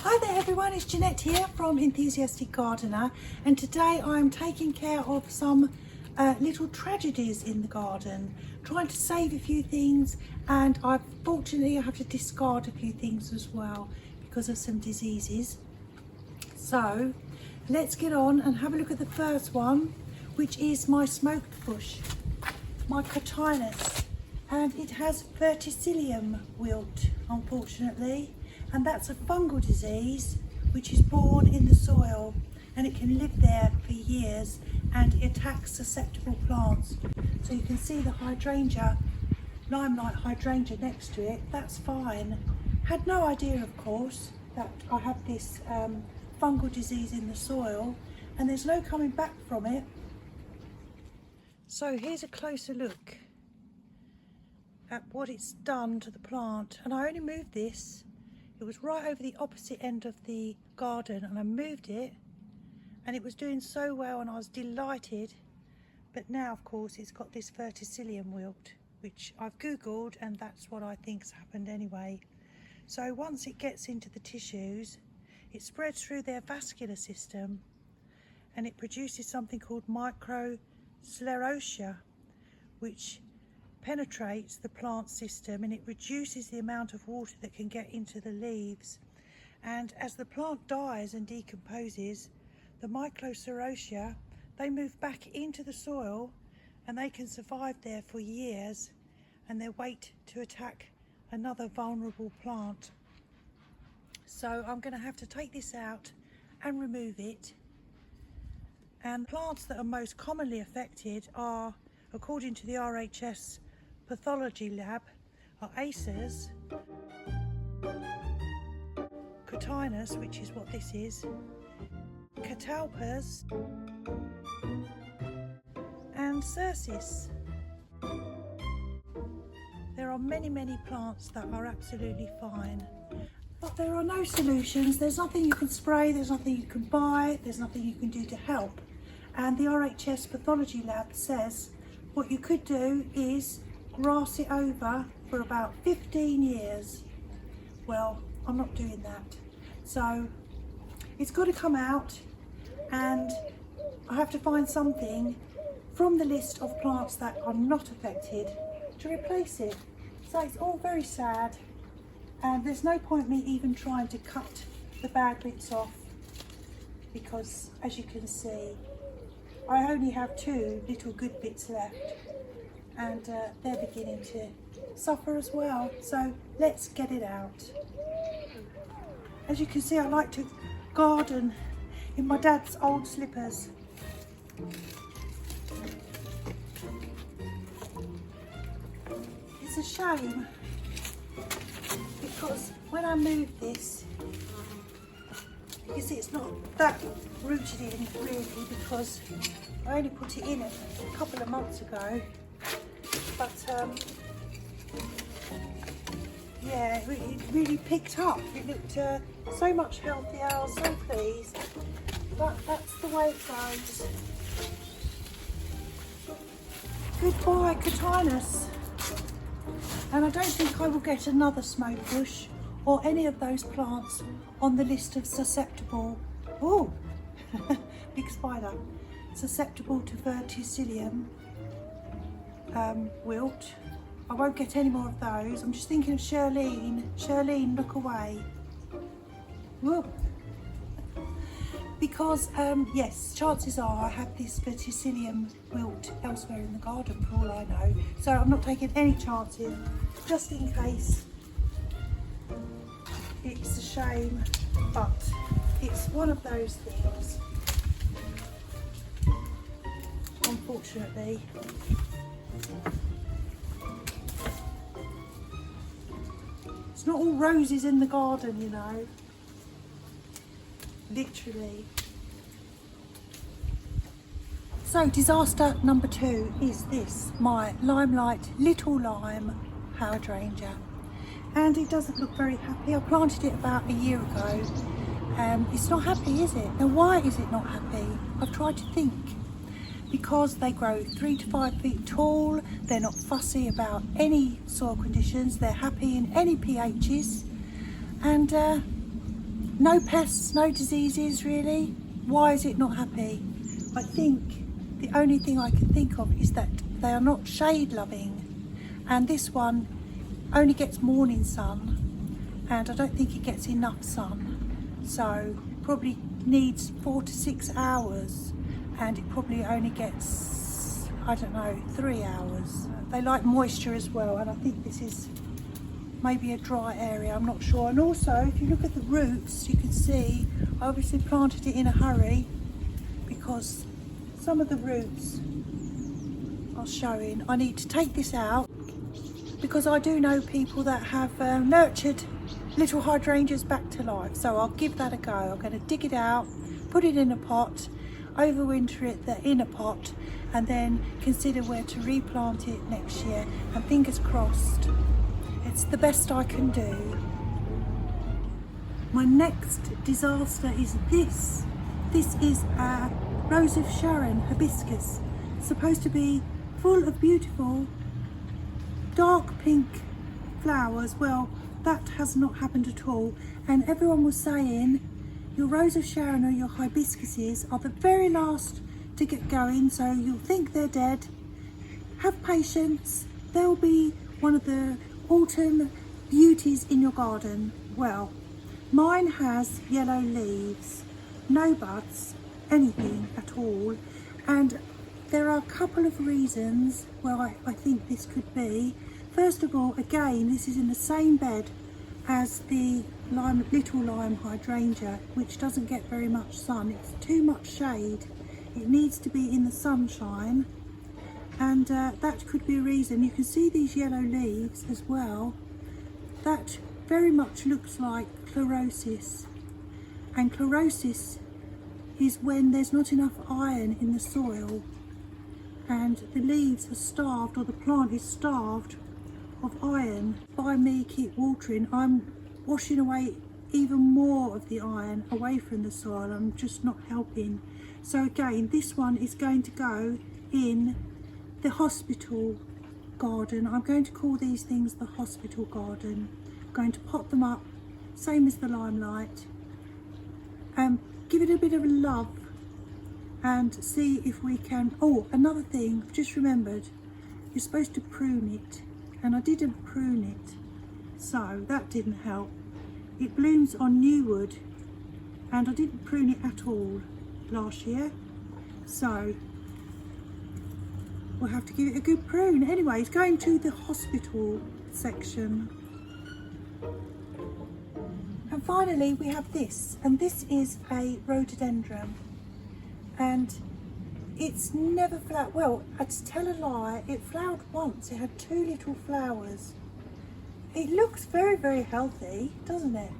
Hi there everyone, it's Janette here from Enthusiastic Gardener, and today I'm taking care of some little tragedies in the garden, trying to save a few things, and fortunately I have to discard a few things as well because of some diseases. So let's get on and have a look at the first one, which is my smoked bush, my COTINUS, and it has Verticillium Wilt, unfortunately. And that's a fungal disease which is born in the soil, and it can live there for years, and it attacks susceptible plants. So you can see the hydrangea, limelight hydrangea next to it, that's fine. Had no idea, of course, that I have this fungal disease in the soil, and there's no coming back from it. So here's a closer look at what it's done to the plant, and I only moved this. It was right over the opposite end of the garden, and I moved it, and it was doing so well and I was delighted. But now, of course, it's got this Verticillium wilt, which I've googled, and that's what I think's happened anyway. So once it gets into the tissues, it spreads through their vascular system, and it produces something called microsclerosia, which penetrates the plant system, and it reduces the amount of water that can get into the leaves. And as the plant dies and decomposes, the microsclerosia, they move back into the soil, and they can survive there for years, and they wait to attack another vulnerable plant. So I'm going to have to take this out and remove it. And plants that are most commonly affected are, according to the RHS pathology lab, are acers, COTINUS, which is what this is, catalpas, and CERCIS. There are many plants that are absolutely fine, but there are no solutions. There's nothing you can spray, there's nothing you can buy, there's nothing you can do to help. And the RHS pathology lab says what you could do is grass it over for about 15 years. Well, I'm not doing that. So it's got to come out, and I have to find something from the list of plants that are not affected to replace it. So it's all very sad, and there's no point me even trying to cut the bad bits off, because as you can see, I only have two little good bits left, and they're beginning to suffer as well. So let's get it out. As you can see, I like to garden in my dad's old slippers. It's a shame, because when I moved this, you see it's not that rooted in really, because I only put it in a couple of months ago. But yeah, it really picked up. It looked so much healthier. I was so pleased. But that's the way it goes. Goodbye, COTINUS. And I don't think I will get another smoke bush or any of those plants on the list of susceptible. Oh, big spider. Susceptible to Verticillium wilt. I won't get any more of those. I'm just thinking of Shirlene. Shirlene, look away. Whoa. Because yes, chances are I have this Verticillium wilt elsewhere in the garden for all I know. So I'm not taking any chances, just in case. It's a shame, but it's one of those things, unfortunately. It's not all roses in the garden, you know, literally. So disaster number 2 is this, my Limelight Little Lime Hydrangea, and it doesn't look very happy. I planted it about a year ago. It's not happy, is it? Now why is it not happy? I've tried to think. Because they grow 3 to 5 feet tall, they're not fussy about any soil conditions, they're happy in any pHs, and No pests, no diseases really. Why is it not happy? I think the only thing I can think of is that they are not shade loving, and this one only gets morning sun, and I don't think it gets enough sun, so probably needs 4 to 6 hours, and it probably only gets, I don't know, 3 hours. They like moisture as well, and I think this is maybe a dry area, I'm not sure. And also, if you look at the roots, you can see I obviously planted it in a hurry because some of the roots are showing. I need to take this out because I do know people that have nurtured little hydrangeas back to life, so I'll give that a go. I'm going to dig it out, put it in a pot, overwinter it in a pot, and then consider where to replant it next year, and fingers crossed. It's the best I can do. My next disaster is this. This is a Rose of Sharon hibiscus, supposed to be full of beautiful dark pink flowers. Well, that has not happened at all, and everyone was saying your Rose of Sharon or your hibiscuses are the very last to get going, so you'll think they're dead. Have patience, they'll be one of the autumn beauties in your garden. Well, mine has yellow leaves, no buds, anything at all, and there are a couple of reasons why I think this could be. First of all, again, this is in the same bed as the little lime hydrangea, which doesn't get very much sun. It's too much shade. It needs to be in the sunshine, and that could be a reason. You can see these yellow leaves as well. That very much looks like chlorosis, and chlorosis is when there's not enough iron in the soil and the leaves are starved, or the plant is starved of iron. By me keep watering, I'm washing away even more of the iron away from the soil. I'm just not helping. So again, this one is going to go in the hospital garden. I'm going to call these things the hospital garden. I'm going to pot them up, same as the limelight, give it a bit of a love, and see if we can. Oh, another thing, I've just remembered, you're supposed to prune it, and I didn't prune it, so that didn't help. It blooms on new wood, and I didn't prune it at all last year, so we'll have to give it a good prune. Anyway, it's going to the hospital section. And finally we have this, and this is a rhododendron, and it's never flowered. Well, to tell a lie, it flowered once. It had 2 little flowers. It looks very, very healthy, doesn't it?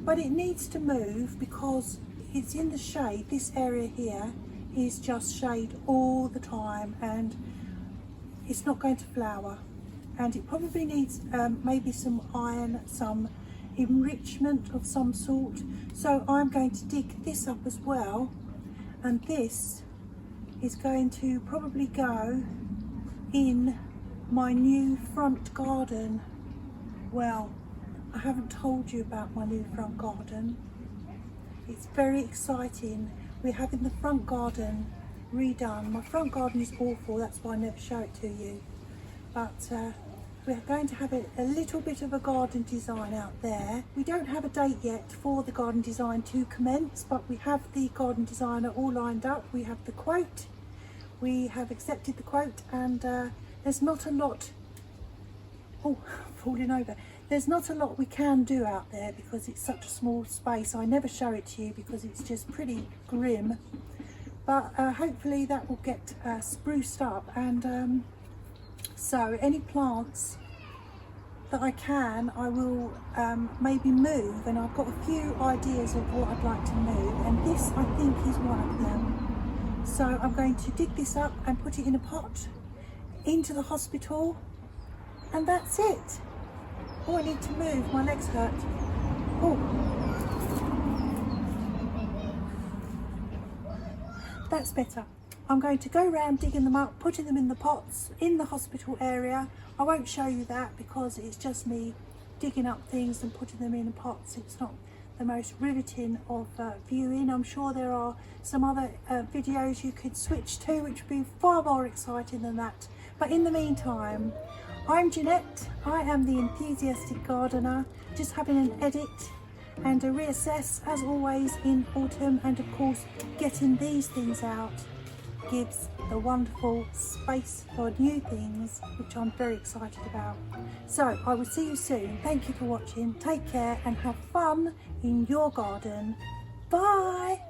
But it needs to move because it's in the shade. This area here is just shade all the time, and it's not going to flower, and it probably needs maybe some iron, some enrichment of some sort. So I'm going to dig this up as well, and this is going to probably go in my new front garden. Well, I haven't told you about my new front garden. It's very exciting. We're having the front garden redone. My front garden is awful, that's why I never show it to you. But we're going to have a little bit of a garden design out there. We don't have a date yet for the garden design to commence, but we have the garden designer all lined up. We have the quote, we have accepted the quote, and there's not a lot, oh, falling over. There's not a lot we can do out there because it's such a small space. I never show it to you because it's just pretty grim, but hopefully that will get spruced up, and so any plants that I can, I will maybe move, and I've got a few ideas of what I'd like to move, and this I think is one of them. So I'm going to dig this up and put it in a pot into the hospital, and that's it. Oh, I need to move, my legs hurt. Oh, that's better. I'm going to go around digging them up, putting them in the pots in the hospital area. I won't show you that because it's just me digging up things and putting them in pots. It's not the most riveting of viewing. I'm sure there are some other videos you could switch to which would be far more exciting than that. But in the meantime, I'm Janette. I am the enthusiastic gardener, just having an edit and a reassess as always in autumn, and of course getting these things out gives the wonderful space for new things, which I'm very excited about. So I will see you soon. Thank you for watching. Take care and have fun in your garden. Bye.